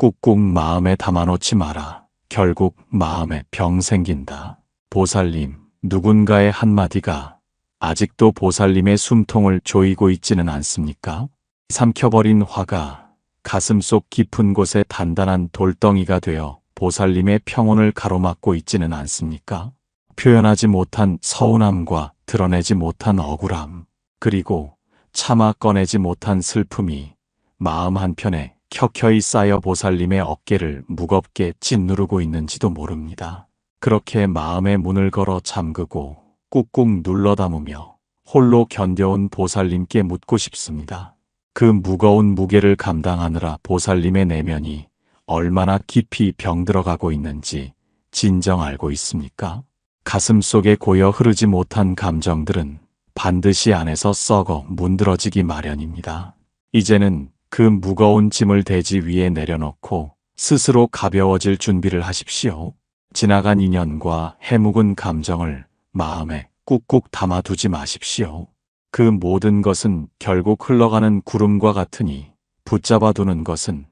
꾹꾹 마음에 담아놓지 마라. 결국 마음에 병 생긴다. 보살님, 누군가의 한마디가 아직도 보살님의 숨통을 조이고 있지는 않습니까? 삼켜버린 화가 가슴속 깊은 곳에 단단한 돌덩이가 되어 보살님의 평온을 가로막고 있지는 않습니까? 표현하지 못한 서운함과 드러내지 못한 억울함, 그리고 차마 꺼내지 못한 슬픔이 마음 한편에 켜켜이 쌓여 보살님의 어깨를 무겁게 짓누르고 있는지도 모릅니다. 그렇게 마음의 문을 걸어 잠그고 꾹꾹 눌러 담으며 홀로 견뎌온 보살님께 묻고 싶습니다. 그 무거운 무게를 감당하느라 보살님의 내면이 얼마나 깊이 병들어가고 있는지 진정 알고 있습니까? 가슴 속에 고여 흐르지 못한 감정들은 반드시 안에서 썩어 문드러지기 마련입니다. 이제는 그 무거운 짐을 대지 위에 내려놓고 스스로 가벼워질 준비를 하십시오. 지나간 인연과 해묵은 감정을 마음에 꾹꾹 담아두지 마십시오. 그 모든 것은 결국 흘러가는 구름과 같으니 붙잡아두는 것은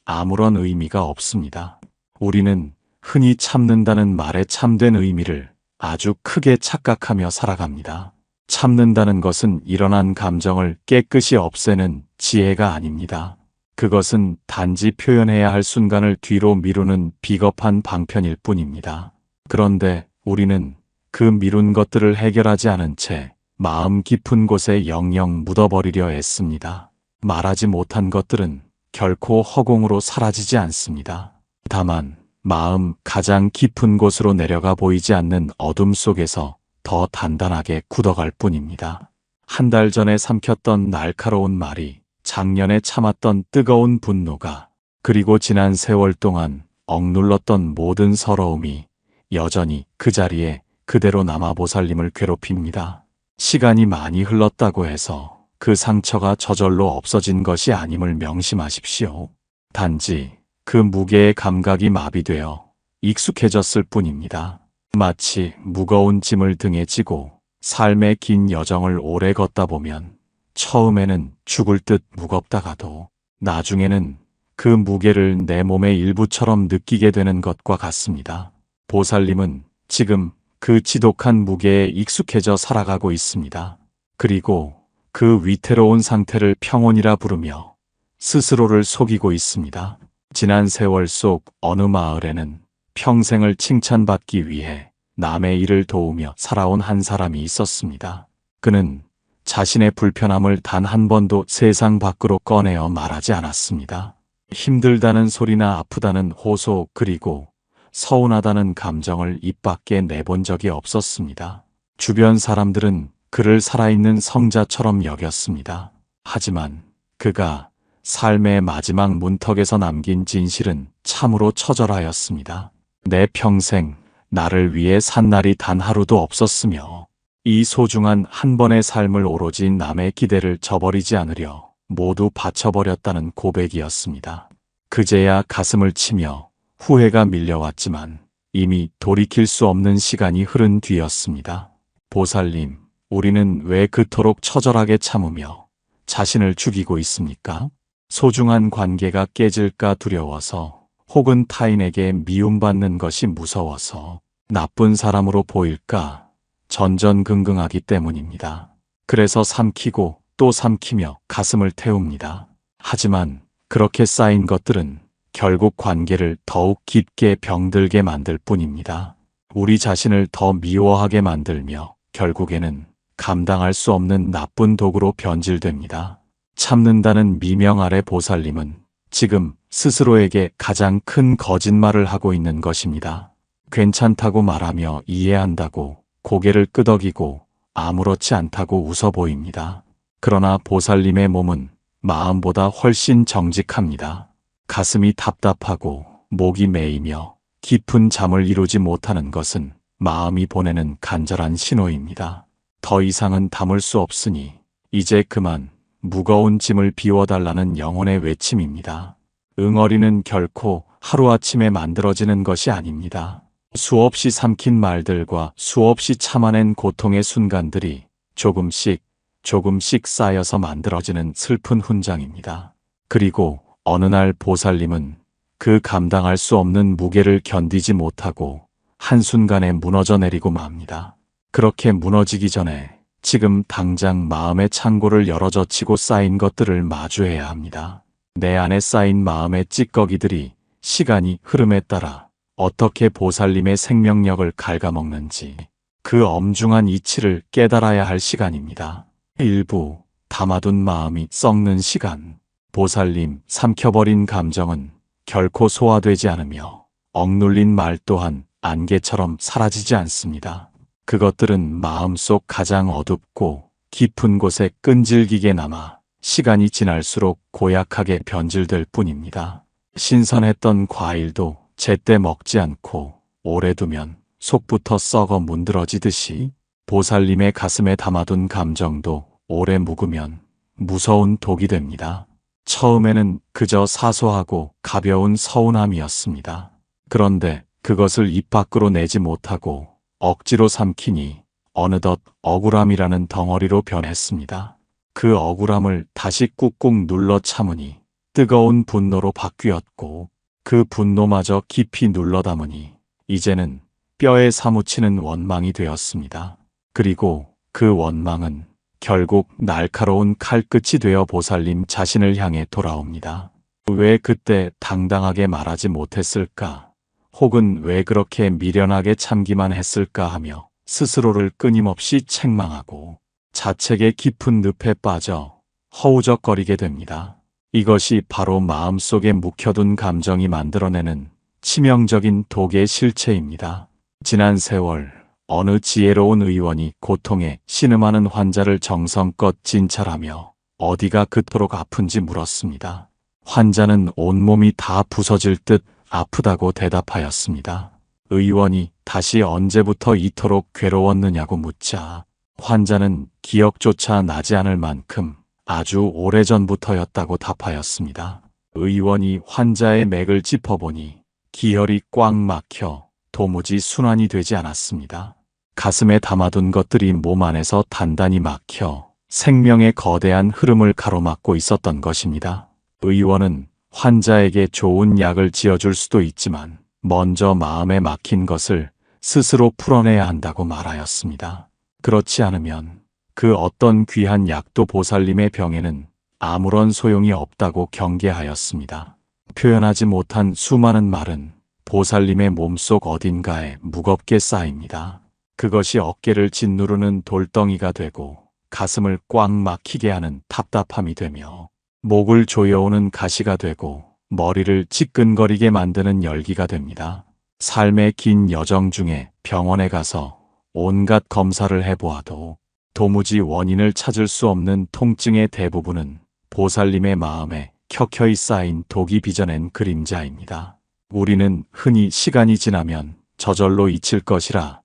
아무런 의미가 없습니다. 우리는 흔히 참는다는 말의 참된 의미를 아주 크게 착각하며 살아갑니다. 참는다는 것은 일어난 감정을 깨끗이 없애는 지혜가 아닙니다. 그것은 단지 표현해야 할 순간을 뒤로 미루는 비겁한 방편일 뿐입니다. 그런데 우리는 그 미룬 것들을 해결하지 않은 채 마음 깊은 곳에 영영 묻어버리려 애씁니다. 말하지 못한 것들은 결코 허공으로 사라지지 않습니다. 다만 마음 가장 깊은 곳으로 내려가 보이지 않는 어둠 속에서 더 단단하게 굳어갈 뿐입니다. 한 달 전에 삼켰던 날카로운 말이, 작년에 참았던 뜨거운 분노가, 그리고 지난 세월 동안 억눌렀던 모든 서러움이 여전히 그 자리에 그대로 남아 보살님을 괴롭힙니다. 시간이 많이 흘렀다고 해서 그 상처가 저절로 없어진 것이 아님을 명심하십시오. 단지 그 무게의 감각이 마비되어 익숙해졌을 뿐입니다. 마치 무거운 짐을 등에 지고 삶의 긴 여정을 오래 걷다 보면 처음에는 죽을 듯 무겁다가도 나중에는 그 무게를 내 몸의 일부처럼 느끼게 되는 것과 같습니다. 보살님은 지금 그 지독한 무게에 익숙해져 살아가고 있습니다. 그리고 그 위태로운 상태를 평온이라 부르며 스스로를 속이고 있습니다. 지난 세월 속 어느 마을에는 평생을 칭찬받기 위해 남의 일을 도우며 살아온 한 사람이 있었습니다. 그는 자신의 불편함을 단 한 번도 세상 밖으로 꺼내어 말하지 않았습니다. 힘들다는 소리나 아프다는 호소, 그리고 서운하다는 감정을 입 밖에 내본 적이 없었습니다. 주변 사람들은 그를 살아있는 성자처럼 여겼습니다. 하지만 그가 삶의 마지막 문턱에서 남긴 진실은 참으로 처절하였습니다. 내 평생 나를 위해 산 날이 단 하루도 없었으며 이 소중한 한 번의 삶을 오로지 남의 기대를 저버리지 않으려 모두 바쳐버렸다는 고백이었습니다. 그제야 가슴을 치며 후회가 밀려왔지만 이미 돌이킬 수 없는 시간이 흐른 뒤였습니다. 보살님, 우리는 왜 그토록 처절하게 참으며 자신을 죽이고 있습니까? 소중한 관계가 깨질까 두려워서, 혹은 타인에게 미움받는 것이 무서워서, 나쁜 사람으로 보일까 전전긍긍하기 때문입니다. 그래서 삼키고 또 삼키며 가슴을 태웁니다. 하지만 그렇게 쌓인 것들은 결국 관계를 더욱 깊게 병들게 만들 뿐입니다. 우리 자신을 더 미워하게 만들며 결국에는 감당할 수 없는 나쁜 도구로 변질됩니다. 참는다는 미명 아래 보살님은 지금 스스로에게 가장 큰 거짓말을 하고 있는 것입니다. 괜찮다고 말하며 이해한다고 고개를 끄덕이고 아무렇지 않다고 웃어 보입니다. 그러나 보살님의 몸은 마음보다 훨씬 정직합니다. 가슴이 답답하고 목이 메이며 깊은 잠을 이루지 못하는 것은 마음이 보내는 간절한 신호입니다. 더 이상은 담을 수 없으니 이제 그만 무거운 짐을 비워달라는 영혼의 외침입니다. 응어리는 결코 하루아침에 만들어지는 것이 아닙니다. 수없이 삼킨 말들과 수없이 참아낸 고통의 순간들이 조금씩 쌓여서 만들어지는 슬픈 훈장입니다. 그리고 어느 날 보살님은 그 감당할 수 없는 무게를 견디지 못하고 한순간에 무너져 내리고 맙니다. 그렇게 무너지기 전에 지금 당장 마음의 창고를 열어 젖히고 쌓인 것들을 마주해야 합니다. 내 안에 쌓인 마음의 찌꺼기들이 시간이 흐름에 따라 어떻게 보살님의 생명력을 갉아먹는지 그 엄중한 이치를 깨달아야 할 시간입니다. 일부 담아둔 마음이 썩는 시간. 보살님 삼켜버린 감정은 결코 소화되지 않으며 억눌린 말 또한 안개처럼 사라지지 않습니다. 그것들은 마음속 가장 어둡고 깊은 곳에 끈질기게 남아 시간이 지날수록 고약하게 변질될 뿐입니다. 신선했던 과일도 제때 먹지 않고 오래 두면 속부터 썩어 문드러지듯이 보살님의 가슴에 담아둔 감정도 오래 묵으면 무서운 독이 됩니다. 처음에는 그저 사소하고 가벼운 서운함이었습니다. 그런데 그것을 입 밖으로 내지 못하고 억지로 삼키니 어느덧 억울함이라는 덩어리로 변했습니다. 그 억울함을 다시 꾹꾹 눌러 참으니 뜨거운 분노로 바뀌었고 그 분노마저 깊이 눌러 담으니 이제는 뼈에 사무치는 원망이 되었습니다. 그리고 그 원망은 결국 날카로운 칼끝이 되어 보살님 자신을 향해 돌아옵니다. 왜 그때 당당하게 말하지 못했을까? 혹은 왜 그렇게 미련하게 참기만 했을까 하며 스스로를 끊임없이 책망하고 자책의 깊은 늪에 빠져 허우적거리게 됩니다. 이것이 바로 마음속에 묵혀둔 감정이 만들어내는 치명적인 독의 실체입니다. 지난 세월 어느 지혜로운 의원이 고통에 신음하는 환자를 정성껏 진찰하며 어디가 그토록 아픈지 물었습니다. 환자는 온몸이 다 부서질 듯 아프다고 대답하였습니다. 의원이 다시 언제부터 이토록 괴로웠느냐고 묻자 환자는 기억조차 나지 않을 만큼 아주 오래전부터였다고 답하였습니다. 의원이 환자의 맥을 짚어보니 기혈이 꽉 막혀 도무지 순환이 되지 않았습니다. 가슴에 담아둔 것들이 몸 안에서 단단히 막혀 생명의 거대한 흐름을 가로막고 있었던 것입니다. 의원은 환자에게 좋은 약을 지어줄 수도 있지만 먼저 마음에 막힌 것을 스스로 풀어내야 한다고 말하였습니다. 그렇지 않으면 그 어떤 귀한 약도 보살님의 병에는 아무런 소용이 없다고 경계하였습니다. 표현하지 못한 수많은 말은 보살님의 몸속 어딘가에 무겁게 쌓입니다. 그것이 어깨를 짓누르는 돌덩이가 되고 가슴을 꽉 막히게 하는 답답함이 되며 목을 조여오는 가시가 되고 머리를 지끈거리게 만드는 열기가 됩니다. 삶의 긴 여정 중에 병원에 가서 온갖 검사를 해보아도 도무지 원인을 찾을 수 없는 통증의 대부분은 보살님의 마음에 켜켜이 쌓인 독이 빚어낸 그림자입니다. 우리는 흔히 시간이 지나면 저절로 잊힐 것이라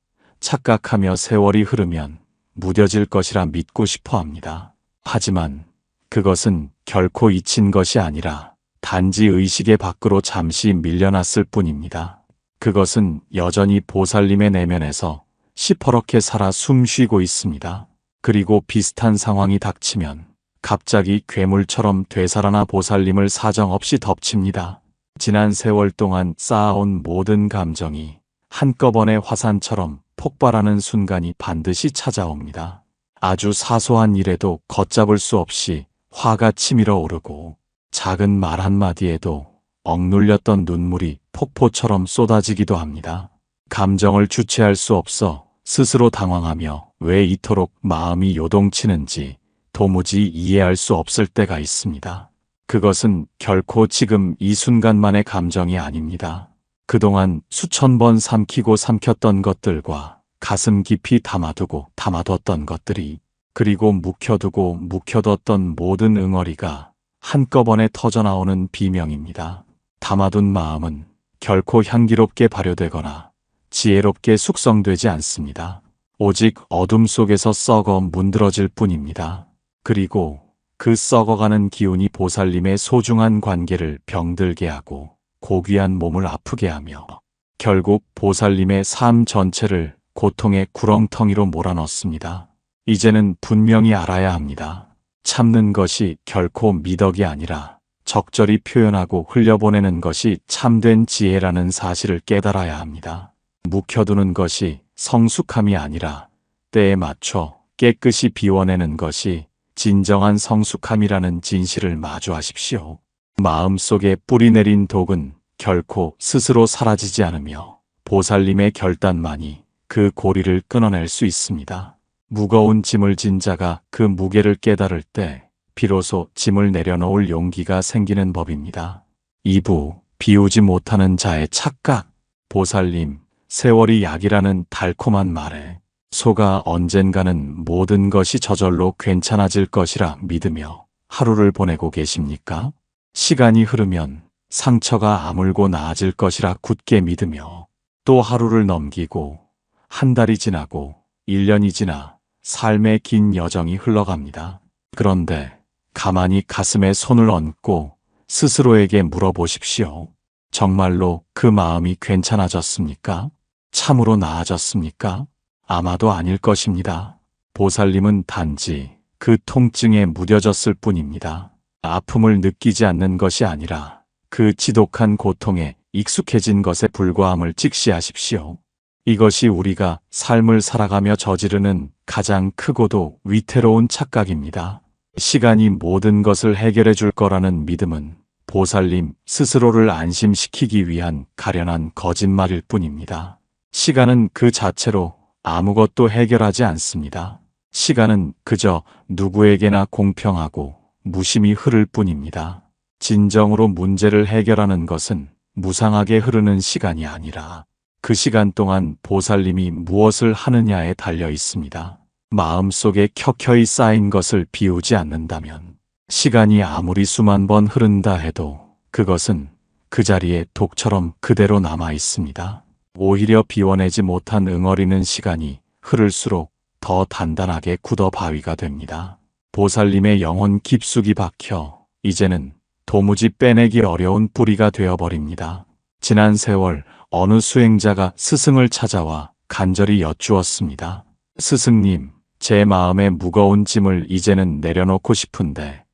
착각하며 세월이 흐르면 무뎌질 것이라 믿고 싶어 합니다. 하지만 그것은 결코 잊힌 것이 아니라 단지 의식의 밖으로 잠시 밀려났을 뿐입니다. 그것은 여전히 보살님의 내면에서 시퍼렇게 살아 숨쉬고 있습니다. 그리고 비슷한 상황이 닥치면 갑자기 괴물처럼 되살아나 보살님을 사정없이 덮칩니다. 지난 세월 동안 쌓아온 모든 감정이 한꺼번에 화산처럼 폭발하는 순간이 반드시 찾아옵니다. 아주 사소한 일에도 걷잡을 수 없이 화가 치밀어 오르고 작은 말 한마디에도 억눌렸던 눈물이 폭포처럼 쏟아지기도 합니다. 감정을 주체할 수 없어 스스로 당황하며 왜 이토록 마음이 요동치는지 도무지 이해할 수 없을 때가 있습니다. 그것은 결코 지금 이 순간만의 감정이 아닙니다. 그동안 수천 번 삼키고 삼켰던 것들과 가슴 깊이 담아두고 담아뒀던 것들이 그리고 묵혀두고 묵혀뒀던 모든 응어리가 한꺼번에 터져나오는 비명입니다. 담아둔 마음은 결코 향기롭게 발효되거나 지혜롭게 숙성되지 않습니다. 오직 어둠 속에서 썩어 문드러질 뿐입니다. 그리고 그 썩어가는 기운이 보살님의 소중한 관계를 병들게 하고 고귀한 몸을 아프게 하며 결국 보살님의 삶 전체를 고통의 구렁텅이로 몰아넣습니다. 이제는 분명히 알아야 합니다. 참는 것이 결코 미덕이 아니라 적절히 표현하고 흘려보내는 것이 참된 지혜라는 사실을 깨달아야 합니다. 묵혀두는 것이 성숙함이 아니라 때에 맞춰 깨끗이 비워내는 것이 진정한 성숙함이라는 진실을 마주하십시오. 마음속에 뿌리내린 독은 결코 스스로 사라지지 않으며 보살님의 결단만이 그 고리를 끊어낼 수 있습니다. 무거운 짐을 진 자가 그 무게를 깨달을 때 비로소 짐을 내려놓을 용기가 생기는 법입니다. 2부 비우지 못하는 자의 착각. 보살님, 세월이 약이라는 달콤한 말에 소가 언젠가는 모든 것이 저절로 괜찮아질 것이라 믿으며 하루를 보내고 계십니까? 시간이 흐르면 상처가 아물고 나아질 것이라 굳게 믿으며 또 하루를 넘기고 한 달이 지나고 1년이 지나 삶의 긴 여정이 흘러갑니다. 그런데 가만히 가슴에 손을 얹고 스스로에게 물어보십시오. 정말로 그 마음이 괜찮아졌습니까? 참으로 나아졌습니까? 아마도 아닐 것입니다. 보살님은 단지 그 통증에 무뎌졌을 뿐입니다. 아픔을 느끼지 않는 것이 아니라 그 지독한 고통에 익숙해진 것에 불과함을 직시하십시오. 이것이 우리가 삶을 살아가며 저지르는 가장 크고도 위태로운 착각입니다. 시간이 모든 것을 해결해 줄 거라는 믿음은 보살님 스스로를 안심시키기 위한 가련한 거짓말일 뿐입니다. 시간은 그 자체로 아무것도 해결하지 않습니다. 시간은 그저 누구에게나 공평하고 무심히 흐를 뿐입니다. 진정으로 문제를 해결하는 것은 무상하게 흐르는 시간이 아니라 그 시간 동안 보살님이 무엇을 하느냐에 달려 있습니다. 마음속에 켜켜이 쌓인 것을 비우지 않는다면 시간이 아무리 수만 번 흐른다 해도 그것은 그 자리에 독처럼 그대로 남아 있습니다. 오히려 비워내지 못한 응어리는 시간이 흐를수록 더 단단하게 굳어 바위가 됩니다. 보살님의 영혼 깊숙이 박혀 이제는 도무지 빼내기 어려운 뿌리가 되어버립니다. 지난 세월 어느 수행자가 스승을 찾아와 간절히 여쭈었습니다. 스승님, 제 마음의 무거운 짐을 이제는 내려놓고 싶은데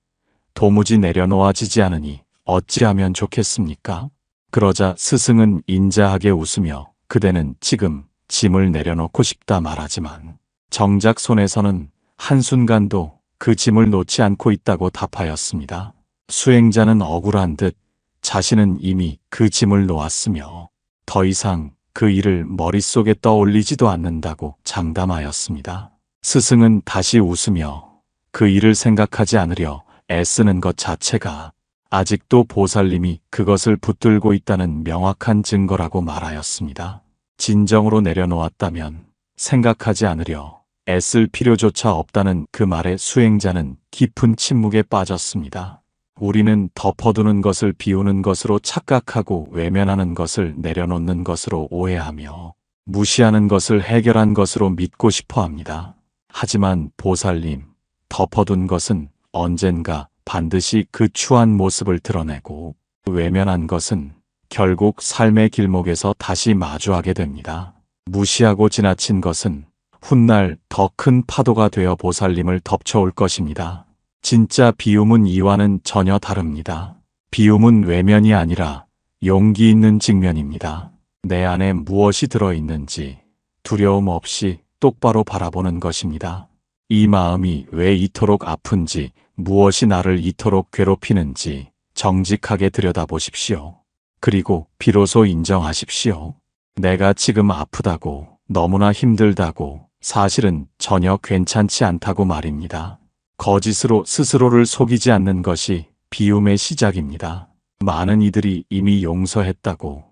도무지 내려놓아지지 않으니 어찌하면 좋겠습니까? 그러자 스승은 인자하게 웃으며 그대는 지금 짐을 내려놓고 싶다 말하지만 정작 손에서는 한순간도 그 짐을 놓지 않고 있다고 답하였습니다. 수행자는 억울한 듯 자신은 이미 그 짐을 놓았으며 더 이상 그 일을 머릿속에 떠올리지도 않는다고 장담하였습니다. 스승은 다시 웃으며 그 일을 생각하지 않으려 애쓰는 것 자체가 아직도 보살님이 그것을 붙들고 있다는 명확한 증거라고 말하였습니다. 진정으로 내려놓았다면 생각하지 않으려 애쓸 필요조차 없다는 그 말에 수행자는 깊은 침묵에 빠졌습니다. 우리는 덮어두는 것을 비우는 것으로 착각하고 외면하는 것을 내려놓는 것으로 오해하며 무시하는 것을 해결한 것으로 믿고 싶어 합니다. 하지만 보살님, 덮어둔 것은 언젠가 반드시 그 추한 모습을 드러내고 외면한 것은 결국 삶의 길목에서 다시 마주하게 됩니다. 무시하고 지나친 것은 훗날 더 큰 파도가 되어 보살님을 덮쳐올 것입니다. 진짜 비움은 이와는 전혀 다릅니다. 비움은 외면이 아니라 용기 있는 직면입니다. 내 안에 무엇이 들어있는지 두려움 없이 똑바로 바라보는 것입니다. 이 마음이 왜 이토록 아픈지, 무엇이 나를 이토록 괴롭히는지 정직하게 들여다보십시오. 그리고 비로소 인정하십시오. 내가 지금 아프다고, 너무나 힘들다고, 사실은 전혀 괜찮지 않다고 말입니다. 거짓으로 스스로를 속이지 않는 것이 비움의 시작입니다. 많은 이들이 이미 용서했다고,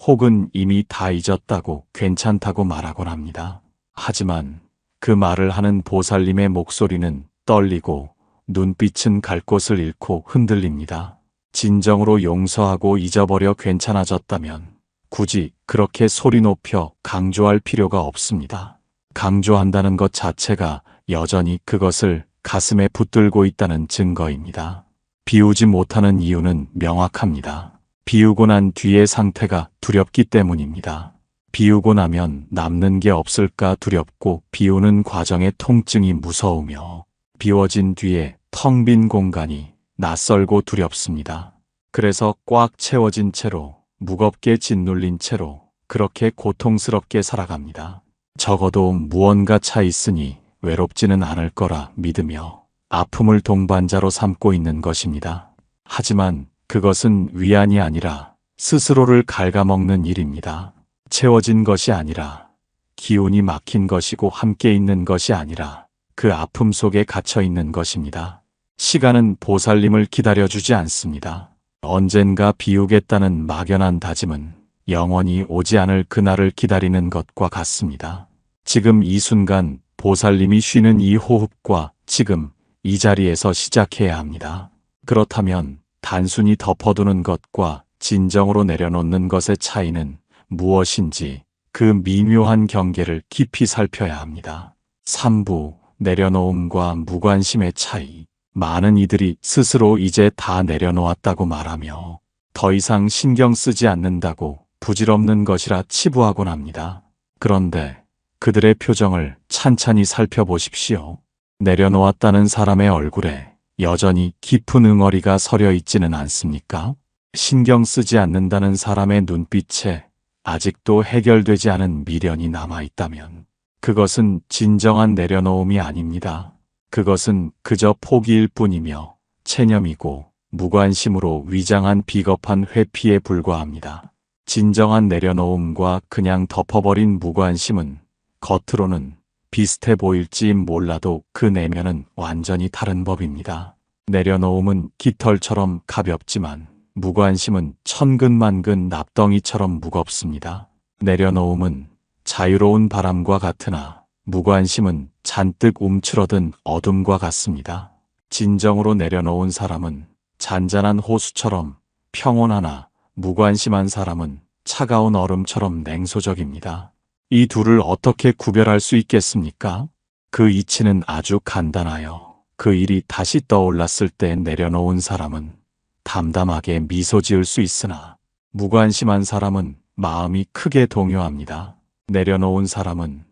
혹은 이미 다 잊었다고 괜찮다고 말하곤 합니다. 하지만 그 말을 하는 보살님의 목소리는 떨리고 눈빛은 갈 곳을 잃고 흔들립니다. 진정으로 용서하고 잊어버려 괜찮아졌다면 굳이 그렇게 소리 높여 강조할 필요가 없습니다. 강조한다는 것 자체가 여전히 그것을 가슴에 붙들고 있다는 증거입니다. 비우지 못하는 이유는 명확합니다. 비우고 난 뒤의 상태가 두렵기 때문입니다. 비우고 나면 남는 게 없을까 두렵고 비우는 과정의 통증이 무서우며 비워진 뒤에 텅 빈 공간이 낯설고 두렵습니다. 그래서 꽉 채워진 채로, 무겁게 짓눌린 채로 그렇게 고통스럽게 살아갑니다. 적어도 무언가 차 있으니 외롭지는 않을 거라 믿으며 아픔을 동반자로 삼고 있는 것입니다. 하지만 그것은 위안이 아니라 스스로를 갉아먹는 일입니다. 채워진 것이 아니라, 기운이 막힌 것이고 함께 있는 것이 아니라 그 아픔 속에 갇혀 있는 것입니다. 시간은 보살님을 기다려주지 않습니다. 언젠가 비우겠다는 막연한 다짐은 영원히 오지 않을 그날을 기다리는 것과 같습니다. 지금 이 순간 보살님이 쉬는 이 호흡과 지금 이 자리에서 시작해야 합니다. 그렇다면 단순히 덮어두는 것과 진정으로 내려놓는 것의 차이는 무엇인지 그 미묘한 경계를 깊이 살펴야 합니다. 3부 내려놓음과 무관심의 차이. 많은 이들이 스스로 이제 다 내려놓았다고 말하며 더 이상 신경 쓰지 않는다고 부질없는 것이라 치부하곤 합니다. 그런데 그들의 표정을 찬찬히 살펴보십시오. 내려놓았다는 사람의 얼굴에 여전히 깊은 응어리가 서려 있지는 않습니까? 신경 쓰지 않는다는 사람의 눈빛에 아직도 해결되지 않은 미련이 남아있다면 그것은 진정한 내려놓음이 아닙니다. 그것은 그저 포기일 뿐이며 체념이고 무관심으로 위장한 비겁한 회피에 불과합니다. 진정한 내려놓음과 그냥 덮어버린 무관심은 겉으로는 비슷해 보일지 몰라도 그 내면은 완전히 다른 법입니다. 내려놓음은 깃털처럼 가볍지만 무관심은 천근만근 납덩이처럼 무겁습니다. 내려놓음은 자유로운 바람과 같으나 무관심은 잔뜩 움츠러든 어둠과 같습니다. 진정으로 내려놓은 사람은 잔잔한 호수처럼 평온하나 무관심한 사람은 차가운 얼음처럼 냉소적입니다. 이 둘을 어떻게 구별할 수 있겠습니까? 그 이치는 아주 간단하여 그 일이 다시 떠올랐을 때 내려놓은 사람은 담담하게 미소 지을 수 있으나 무관심한 사람은 마음이 크게 동요합니다. 내려놓은 사람은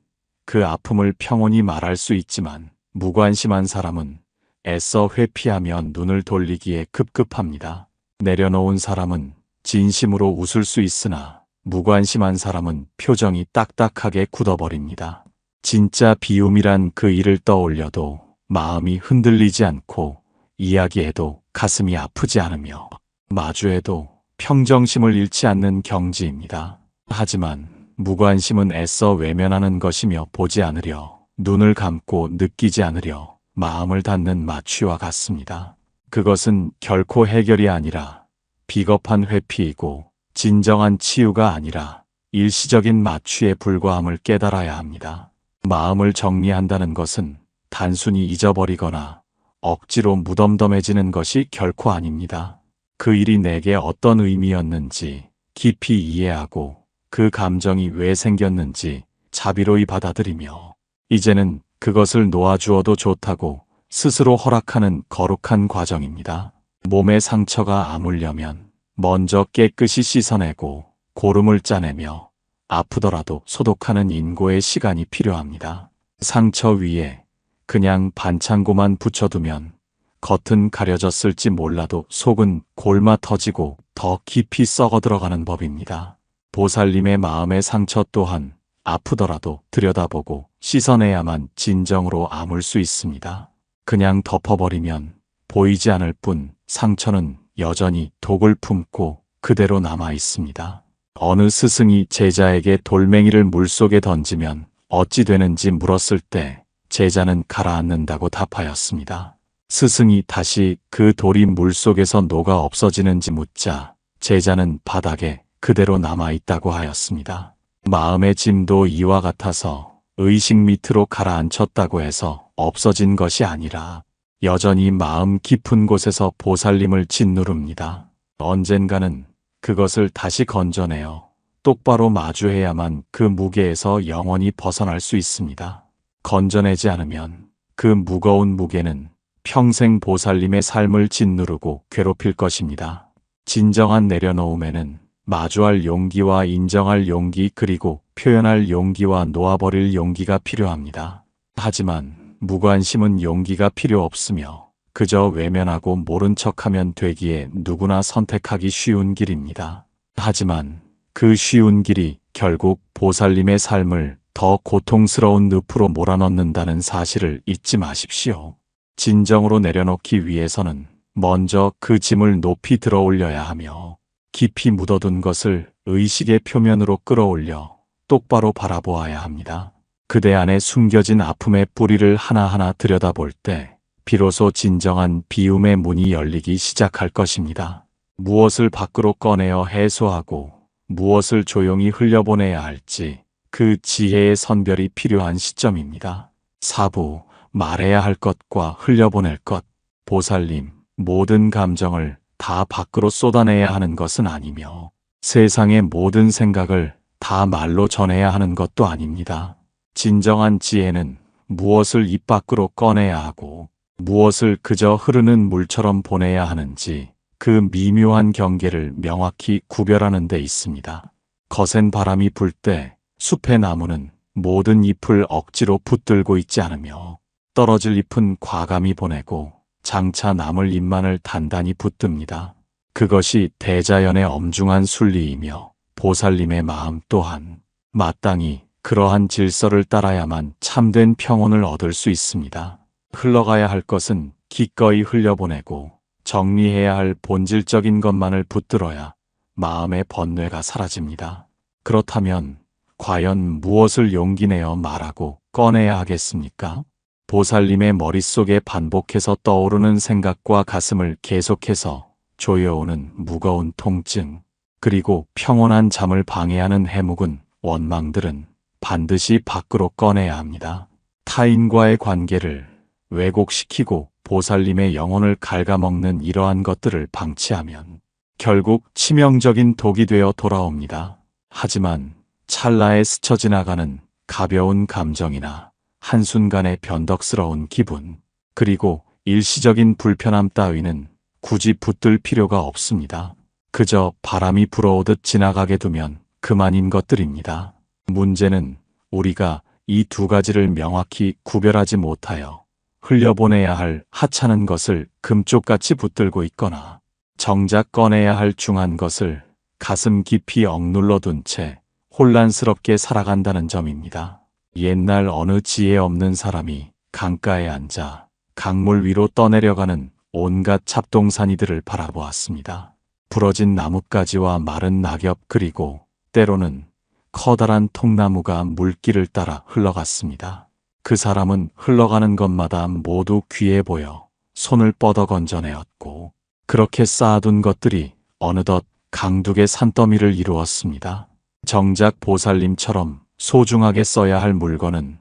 그 아픔을 평온히 말할 수 있지만 무관심한 사람은 애써 회피하며 눈을 돌리기에 급급합니다. 내려놓은 사람은 진심으로 웃을 수 있으나 무관심한 사람은 표정이 딱딱하게 굳어버립니다. 진짜 비움이란 그 일을 떠올려도 마음이 흔들리지 않고 이야기해도 가슴이 아프지 않으며 마주해도 평정심을 잃지 않는 경지입니다. 하지만 무관심은 애써 외면하는 것이며 보지 않으려, 눈을 감고 느끼지 않으려 마음을 닫는 마취와 같습니다. 그것은 결코 해결이 아니라 비겁한 회피이고 진정한 치유가 아니라 일시적인 마취에 불과함을 깨달아야 합니다. 마음을 정리한다는 것은 단순히 잊어버리거나 억지로 무덤덤해지는 것이 결코 아닙니다. 그 일이 내게 어떤 의미였는지 깊이 이해하고 그 감정이 왜 생겼는지 자비로이 받아들이며 이제는 그것을 놓아주어도 좋다고 스스로 허락하는 거룩한 과정입니다. 몸의 상처가 아물려면 먼저 깨끗이 씻어내고 고름을 짜내며 아프더라도 소독하는 인고의 시간이 필요합니다. 상처 위에 그냥 반창고만 붙여두면 겉은 가려졌을지 몰라도 속은 골마 터지고 더 깊이 썩어 들어가는 법입니다. 보살님의 마음의 상처 또한 아프더라도 들여다보고 씻어내야만 진정으로 아물 수 있습니다. 그냥 덮어버리면 보이지 않을 뿐 상처는 여전히 독을 품고 그대로 남아 있습니다. 어느 스승이 제자에게 돌멩이를 물속에 던지면 어찌 되는지 물었을 때 제자는 가라앉는다고 답하였습니다. 스승이 다시 그 돌이 물속에서 녹아 없어지는지 묻자 제자는 바닥에 그대로 남아있다고 하였습니다. 마음의 짐도 이와 같아서 의식 밑으로 가라앉혔다고 해서 없어진 것이 아니라 여전히 마음 깊은 곳에서 보살님을 짓누릅니다. 언젠가는 그것을 다시 건져내어 똑바로 마주해야만 그 무게에서 영원히 벗어날 수 있습니다. 건져내지 않으면 그 무거운 무게는 평생 보살님의 삶을 짓누르고 괴롭힐 것입니다. 진정한 내려놓음에는 마주할 용기와 인정할 용기 그리고 표현할 용기와 놓아버릴 용기가 필요합니다. 하지만 무관심은 용기가 필요 없으며 그저 외면하고 모른 척하면 되기에 누구나 선택하기 쉬운 길입니다. 하지만 그 쉬운 길이 결국 보살님의 삶을 더 고통스러운 늪으로 몰아넣는다는 사실을 잊지 마십시오. 진정으로 내려놓기 위해서는 먼저 그 짐을 높이 들어 올려야 하며 깊이 묻어둔 것을 의식의 표면으로 끌어올려 똑바로 바라보아야 합니다. 그대 안에 숨겨진 아픔의 뿌리를 하나하나 들여다볼 때 비로소 진정한 비움의 문이 열리기 시작할 것입니다. 무엇을 밖으로 꺼내어 해소하고 무엇을 조용히 흘려보내야 할지 그 지혜의 선별이 필요한 시점입니다. 4부 말해야 할 것과 흘려보낼 것. 보살님, 모든 감정을 다 밖으로 쏟아내야 하는 것은 아니며 세상의 모든 생각을 다 말로 전해야 하는 것도 아닙니다. 진정한 지혜는 무엇을 입 밖으로 꺼내야 하고 무엇을 그저 흐르는 물처럼 보내야 하는지 그 미묘한 경계를 명확히 구별하는 데 있습니다. 거센 바람이 불 때 숲의 나무는 모든 잎을 억지로 붙들고 있지 않으며 떨어질 잎은 과감히 보내고 장차 남을 잎만을 단단히 붙듭니다. 그것이 대자연의 엄중한 순리이며 보살님의 마음 또한 마땅히 그러한 질서를 따라야만 참된 평온을 얻을 수 있습니다. 흘러가야 할 것은 기꺼이 흘려보내고 정리해야 할 본질적인 것만을 붙들어야 마음의 번뇌가 사라집니다. 그렇다면 과연 무엇을 용기 내어 말하고 꺼내야 하겠습니까? 보살님의 머릿속에 반복해서 떠오르는 생각과 가슴을 계속해서 조여오는 무거운 통증, 그리고 평온한 잠을 방해하는 해묵은 원망들은 반드시 밖으로 꺼내야 합니다. 타인과의 관계를 왜곡시키고 보살님의 영혼을 갉아먹는 이러한 것들을 방치하면 결국 치명적인 독이 되어 돌아옵니다. 하지만 찰나에 스쳐 지나가는 가벼운 감정이나 한순간의 변덕스러운 기분, 그리고 일시적인 불편함 따위는 굳이 붙들 필요가 없습니다. 그저 바람이 불어오듯 지나가게 두면 그만인 것들입니다. 문제는 우리가 이 두 가지를 명확히 구별하지 못하여 흘려보내야 할 하찮은 것을 금쪽같이 붙들고 있거나 정작 꺼내야 할 중한 것을 가슴 깊이 억눌러 둔 채 혼란스럽게 살아간다는 점입니다. 옛날 어느 지혜 없는 사람이 강가에 앉아 강물 위로 떠내려가는 온갖 잡동사니들을 바라보았습니다. 부러진 나뭇가지와 마른 낙엽, 그리고 때로는 커다란 통나무가 물길을 따라 흘러갔습니다. 그 사람은 흘러가는 것마다 모두 귀해 보여 손을 뻗어 건져내었고 그렇게 쌓아둔 것들이 어느덧 강둑의 산더미를 이루었습니다. 정작 보살님처럼 소중하게 써야 할 물건은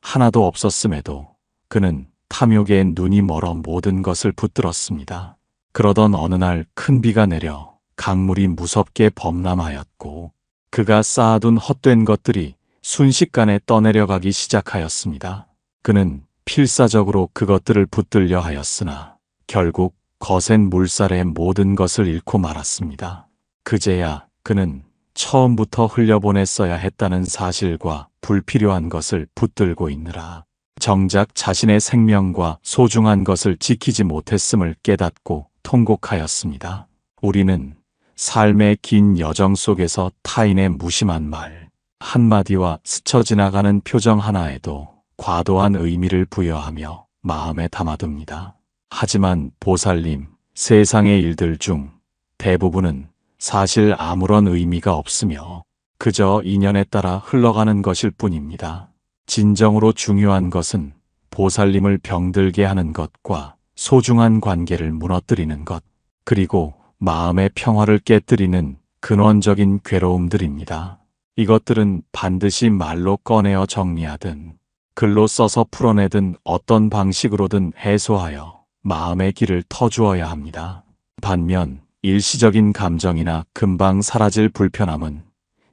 하나도 없었음에도 그는 탐욕에 눈이 멀어 모든 것을 붙들었습니다. 그러던 어느 날 큰 비가 내려 강물이 무섭게 범람하였고 그가 쌓아둔 헛된 것들이 순식간에 떠내려가기 시작하였습니다. 그는 필사적으로 그것들을 붙들려 하였으나 결국 거센 물살에 모든 것을 잃고 말았습니다. 그제야 그는 처음부터 흘려보냈어야 했다는 사실과 불필요한 것을 붙들고 있느라 정작 자신의 생명과 소중한 것을 지키지 못했음을 깨닫고 통곡하였습니다. 우리는 삶의 긴 여정 속에서 타인의 무심한 말 한마디와 스쳐 지나가는 표정 하나에도 과도한 의미를 부여하며 마음에 담아둡니다. 하지만 보살님, 세상의 일들 중 대부분은 사실 아무런 의미가 없으며 그저 인연에 따라 흘러가는 것일 뿐입니다. 진정으로 중요한 것은 보살님을 병들게 하는 것과 소중한 관계를 무너뜨리는 것, 그리고 마음의 평화를 깨뜨리는 근원적인 괴로움들입니다. 이것들은 반드시 말로 꺼내어 정리하든 글로 써서 풀어내든 어떤 방식으로든 해소하여 마음의 길을 터주어야 합니다. 반면 일시적인 감정이나 금방 사라질 불편함은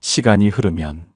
시간이 흐르면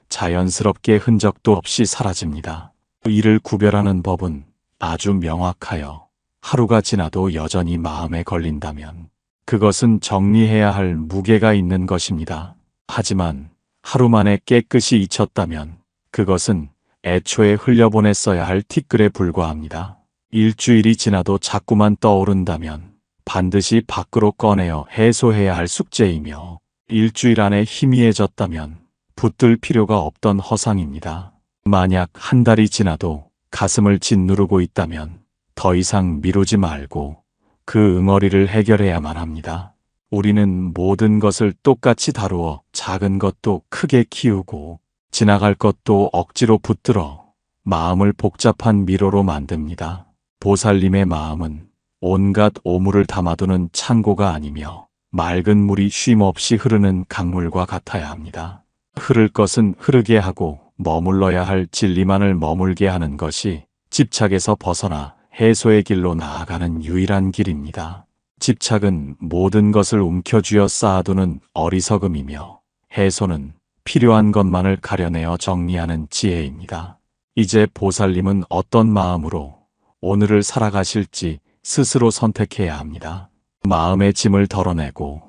자연스럽게 흔적도 없이 사라집니다. 이를 구별하는 법은 아주 명확하여 하루가 지나도 여전히 마음에 걸린다면 그것은 정리해야 할 무게가 있는 것입니다. 하지만 하루 만에 깨끗이 잊혔다면 그것은 애초에 흘려보냈어야 할 티끌에 불과합니다. 일주일이 지나도 자꾸만 떠오른다면 반드시 밖으로 꺼내어 해소해야 할 숙제이며, 일주일 안에 희미해졌다면 붙들 필요가 없던 허상입니다. 만약 한 달이 지나도 가슴을 짓누르고 있다면 더 이상 미루지 말고 그 응어리를 해결해야만 합니다. 우리는 모든 것을 똑같이 다루어 작은 것도 크게 키우고 지나갈 것도 억지로 붙들어 마음을 복잡한 미로로 만듭니다. 보살님의 마음은 온갖 오물을 담아두는 창고가 아니며 맑은 물이 쉼없이 흐르는 강물과 같아야 합니다. 흐를 것은 흐르게 하고 머물러야 할 진리만을 머물게 하는 것이 집착에서 벗어나 해소의 길로 나아가는 유일한 길입니다. 집착은 모든 것을 움켜쥐어 쌓아두는 어리석음이며, 해소는 필요한 것만을 가려내어 정리하는 지혜입니다. 이제 보살님은 어떤 마음으로 오늘을 살아가실지 스스로 선택해야 합니다. 마음의 짐을 덜어내고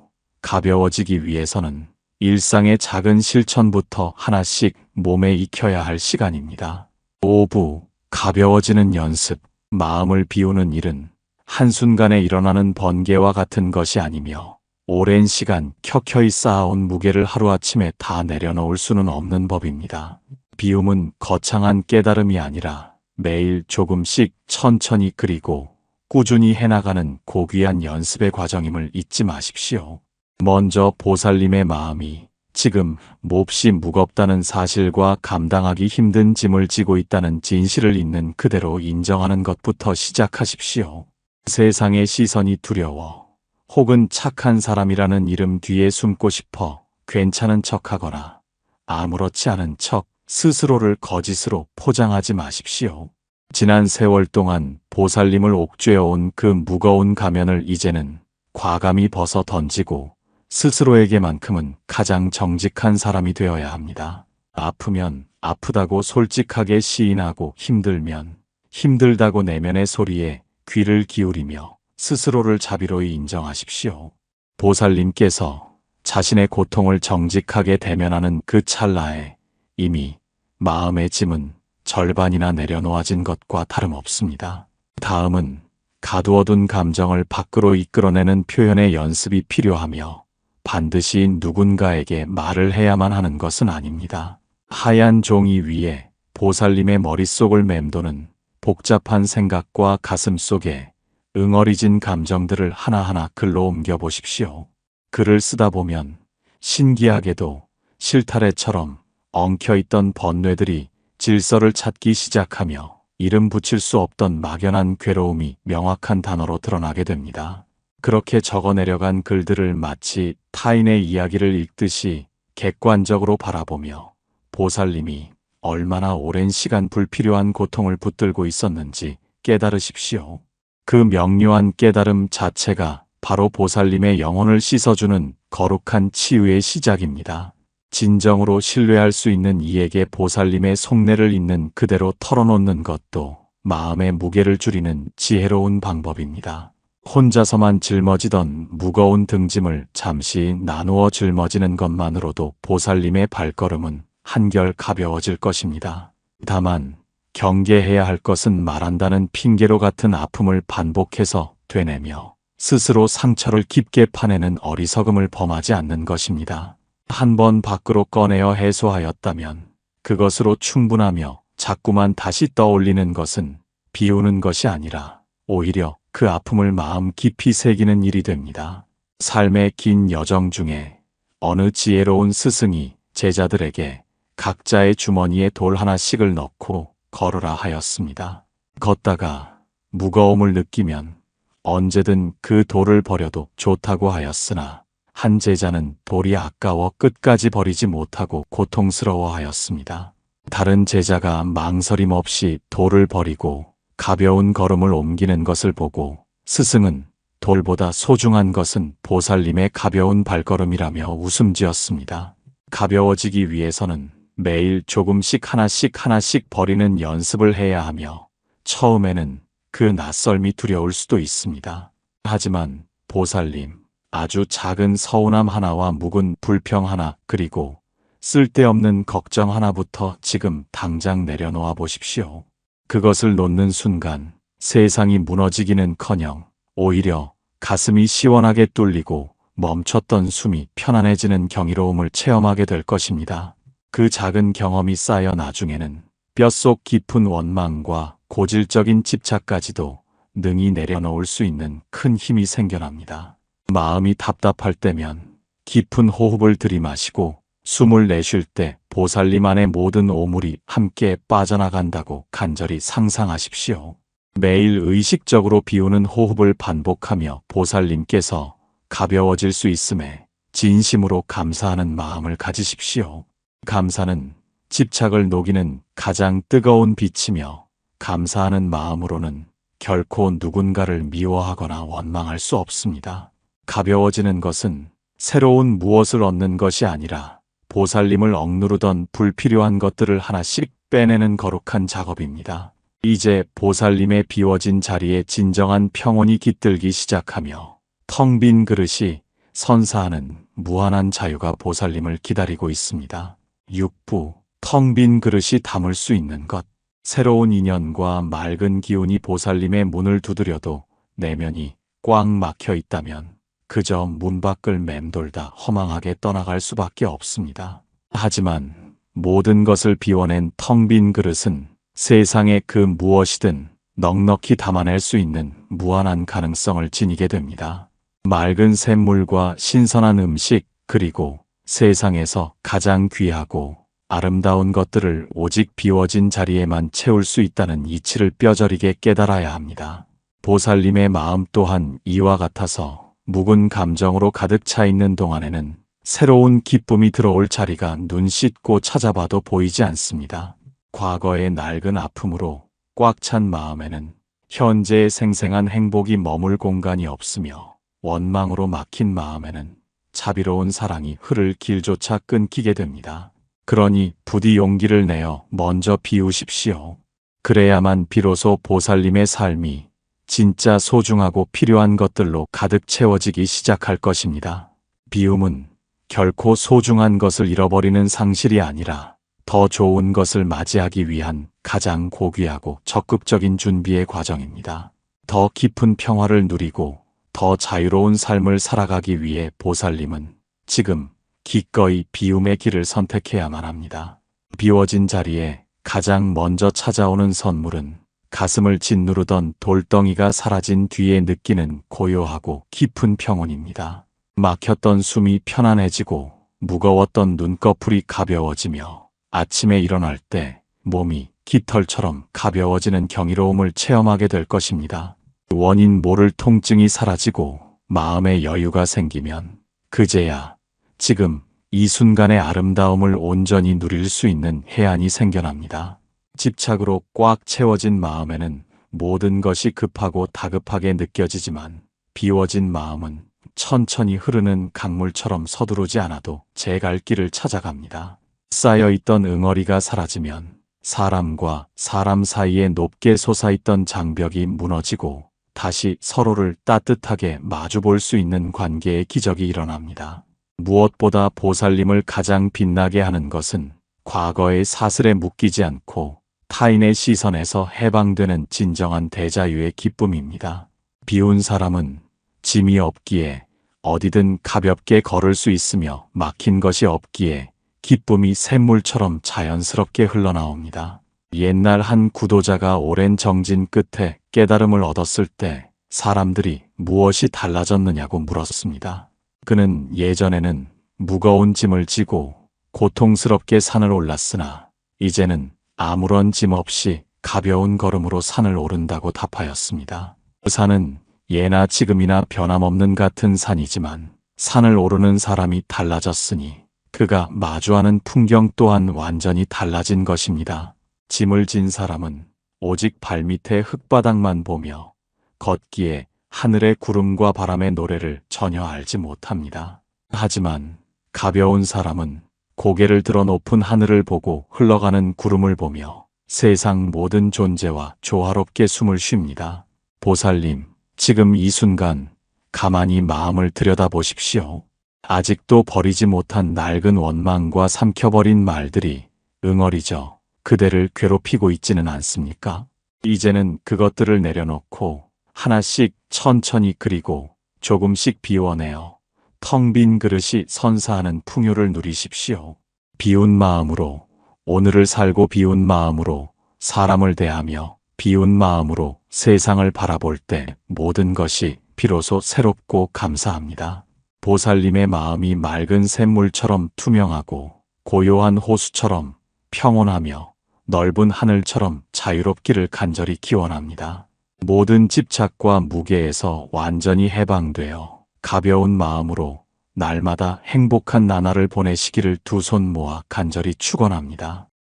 가벼워지기 위해서는 일상의 작은 실천부터 하나씩 몸에 익혀야 할 시간입니다. 오부, 가벼워지는 연습. 마음을 비우는 일은 한순간에 일어나는 번개와 같은 것이 아니며, 오랜 시간 켜켜이 쌓아온 무게를 하루아침에 다 내려놓을 수는 없는 법입니다. 비움은 거창한 깨달음이 아니라 매일 조금씩 천천히 그리고 꾸준히 해나가는 고귀한 연습의 과정임을 잊지 마십시오. 먼저 보살님의 마음이 지금 몹시 무겁다는 사실과 감당하기 힘든 짐을 지고 있다는 진실을 있는 그대로 인정하는 것부터 시작하십시오. 세상의 시선이 두려워 혹은 착한 사람이라는 이름 뒤에 숨고 싶어 괜찮은 척하거나 아무렇지 않은 척 스스로를 거짓으로 포장하지 마십시오. 지난 세월 동안 보살님을 옥죄어온 그 무거운 가면을 이제는 과감히 벗어 던지고 스스로에게만큼은 가장 정직한 사람이 되어야 합니다. 아프면 아프다고 솔직하게 시인하고, 힘들면 힘들다고 내면의 소리에 귀를 기울이며 스스로를 자비로이 인정하십시오. 보살님께서 자신의 고통을 정직하게 대면하는 그 찰나에 이미 마음의 짐은 절반이나 내려놓아진 것과 다름없습니다. 다음은 가두어둔 감정을 밖으로 이끌어내는 표현의 연습이 필요하며, 반드시 누군가에게 말을 해야만 하는 것은 아닙니다. 하얀 종이 위에 보살님의 머릿속을 맴도는 복잡한 생각과 가슴 속에 응어리진 감정들을 하나하나 글로 옮겨보십시오. 글을 쓰다 보면 신기하게도 실타래처럼 엉켜있던 번뇌들이 질서를 찾기 시작하며, 이름 붙일 수 없던 막연한 괴로움이 명확한 단어로 드러나게 됩니다. 그렇게 적어내려간 글들을 마치 타인의 이야기를 읽듯이 객관적으로 바라보며 보살님이 얼마나 오랜 시간 불필요한 고통을 붙들고 있었는지 깨달으십시오. 그 명료한 깨달음 자체가 바로 보살님의 영혼을 씻어주는 거룩한 치유의 시작입니다. 진정으로 신뢰할 수 있는 이에게 보살님의 속내를 있는 그대로 털어놓는 것도 마음의 무게를 줄이는 지혜로운 방법입니다. 혼자서만 짊어지던 무거운 등짐을 잠시 나누어 짊어지는 것만으로도 보살님의 발걸음은 한결 가벼워질 것입니다. 다만 경계해야 할 것은 말한다는 핑계로 같은 아픔을 반복해서 되뇌며 스스로 상처를 깊게 파내는 어리석음을 범하지 않는 것입니다. 한번 밖으로 꺼내어 해소하였다면 그것으로 충분하며, 자꾸만 다시 떠올리는 것은 비우는 것이 아니라 오히려 그 아픔을 마음 깊이 새기는 일이 됩니다. 삶의 긴 여정 중에 어느 지혜로운 스승이 제자들에게 각자의 주머니에 돌 하나씩을 넣고 걸으라 하였습니다. 걷다가 무거움을 느끼면 언제든 그 돌을 버려도 좋다고 하였으나, 한 제자는 돌이 아까워 끝까지 버리지 못하고 고통스러워하였습니다. 다른 제자가 망설임 없이 돌을 버리고 가벼운 걸음을 옮기는 것을 보고 스승은 돌보다 소중한 것은 보살님의 가벼운 발걸음이라며 웃음 지었습니다. 가벼워지기 위해서는 매일 조금씩 하나씩 버리는 연습을 해야 하며, 처음에는 그 낯설미 두려울 수도 있습니다. 하지만 보살님, 아주 작은 서운함 하나와 묵은 불평 하나, 그리고 쓸데없는 걱정 하나부터 지금 당장 내려놓아 보십시오. 그것을 놓는 순간 세상이 무너지기는커녕 오히려 가슴이 시원하게 뚫리고 멈췄던 숨이 편안해지는 경이로움을 체험하게 될 것입니다. 그 작은 경험이 쌓여 나중에는 뼛속 깊은 원망과 고질적인 집착까지도 능히 내려놓을 수 있는 큰 힘이 생겨납니다. 마음이 답답할 때면 깊은 호흡을 들이마시고 숨을 내쉴 때 보살님 안의 모든 오물이 함께 빠져나간다고 간절히 상상하십시오. 매일 의식적으로 비우는 호흡을 반복하며 보살님께서 가벼워질 수 있음에 진심으로 감사하는 마음을 가지십시오. 감사는 집착을 녹이는 가장 뜨거운 빛이며 감사하는 마음으로는 결코 누군가를 미워하거나 원망할 수 없습니다. 가벼워지는 것은 새로운 무엇을 얻는 것이 아니라 보살님을 억누르던 불필요한 것들을 하나씩 빼내는 거룩한 작업입니다. 이제 보살님의 비워진 자리에 진정한 평온이 깃들기 시작하며 텅 빈 그릇이 선사하는 무한한 자유가 보살님을 기다리고 있습니다. 6부 텅 빈 그릇이 담을 수 있는 것. 새로운 인연과 맑은 기운이 보살님의 문을 두드려도 내면이 꽉 막혀 있다면 그저 문 밖을 맴돌다 허망하게 떠나갈 수밖에 없습니다. 하지만 모든 것을 비워낸 텅 빈 그릇은 세상의 그 무엇이든 넉넉히 담아낼 수 있는 무한한 가능성을 지니게 됩니다. 맑은 샘물과 신선한 음식, 그리고 세상에서 가장 귀하고 아름다운 것들을 오직 비워진 자리에만 채울 수 있다는 이치를 뼈저리게 깨달아야 합니다. 보살님의 마음 또한 이와 같아서 묵은 감정으로 가득 차 있는 동안에는 새로운 기쁨이 들어올 자리가 눈 씻고 찾아봐도 보이지 않습니다. 과거의 낡은 아픔으로 꽉 찬 마음에는 현재의 생생한 행복이 머물 공간이 없으며 원망으로 막힌 마음에는 자비로운 사랑이 흐를 길조차 끊기게 됩니다. 그러니 부디 용기를 내어 먼저 비우십시오. 그래야만 비로소 보살님의 삶이 진짜 소중하고 필요한 것들로 가득 채워지기 시작할 것입니다. 비움은 결코 소중한 것을 잃어버리는 상실이 아니라 더 좋은 것을 맞이하기 위한 가장 고귀하고 적극적인 준비의 과정입니다. 더 깊은 평화를 누리고 더 자유로운 삶을 살아가기 위해 보살님은 지금 기꺼이 비움의 길을 선택해야만 합니다. 비워진 자리에 가장 먼저 찾아오는 선물은 가슴을 짓누르던 돌덩이가 사라진 뒤에 느끼는 고요하고 깊은 평온입니다. 막혔던 숨이 편안해지고 무거웠던 눈꺼풀이 가벼워지며 아침에 일어날 때 몸이 깃털처럼 가벼워지는 경이로움을 체험하게 될 것입니다. 원인 모를 통증이 사라지고 마음의 여유가 생기면 그제야 지금 이 순간의 아름다움을 온전히 누릴 수 있는 해안이 생겨납니다. 집착으로 꽉 채워진 마음에는 모든 것이 급하고 다급하게 느껴지지만 비워진 마음은 천천히 흐르는 강물처럼 서두르지 않아도 제 갈 길을 찾아갑니다. 쌓여있던 응어리가 사라지면 사람과 사람 사이에 높게 솟아있던 장벽이 무너지고 다시 서로를 따뜻하게 마주볼 수 있는 관계의 기적이 일어납니다. 무엇보다 보살님을 가장 빛나게 하는 것은 과거의 사슬에 묶이지 않고 타인의 시선에서 해방되는 진정한 대자유의 기쁨입니다. 비운 사람은 짐이 없기에 어디든 가볍게 걸을 수 있으며 막힌 것이 없기에 기쁨이 샘물처럼 자연스럽게 흘러나옵니다. 옛날 한 구도자가 오랜 정진 끝에 깨달음을 얻었을 때 사람들이 무엇이 달라졌느냐고 물었습니다. 그는 예전에는 무거운 짐을 지고 고통스럽게 산을 올랐으나 이제는 아무런 짐 없이 가벼운 걸음으로 산을 오른다고 답하였습니다. 그 산은 예나 지금이나 변함없는 같은 산이지만 산을 오르는 사람이 달라졌으니 그가 마주하는 풍경 또한 완전히 달라진 것입니다. 짐을 진 사람은 오직 발밑의 흙바닥만 보며 걷기에 하늘의 구름과 바람의 노래를 전혀 알지 못합니다. 하지만 가벼운 사람은 고개를 들어 높은 하늘을 보고 흘러가는 구름을 보며 세상 모든 존재와 조화롭게 숨을 쉽니다. 보살님, 지금 이 순간 가만히 마음을 들여다보십시오. 아직도 버리지 못한 낡은 원망과 삼켜버린 말들이 응어리져 그대를 괴롭히고 있지는 않습니까? 이제는 그것들을 내려놓고 하나씩 천천히 그리고 조금씩 비워내어 텅 빈 그릇이 선사하는 풍요를 누리십시오. 비운 마음으로 오늘을 살고 비운 마음으로 사람을 대하며 비운 마음으로 세상을 바라볼 때 모든 것이 비로소 새롭고 감사합니다. 보살님의 마음이 맑은 샘물처럼 투명하고 고요한 호수처럼 평온하며 넓은 하늘처럼 자유롭기를 간절히 기원합니다. 모든 집착과 무게에서 완전히 해방되어 가벼운 마음으로 날마다 행복한 나날을 보내시기를 두 손 모아 간절히 축원합니다.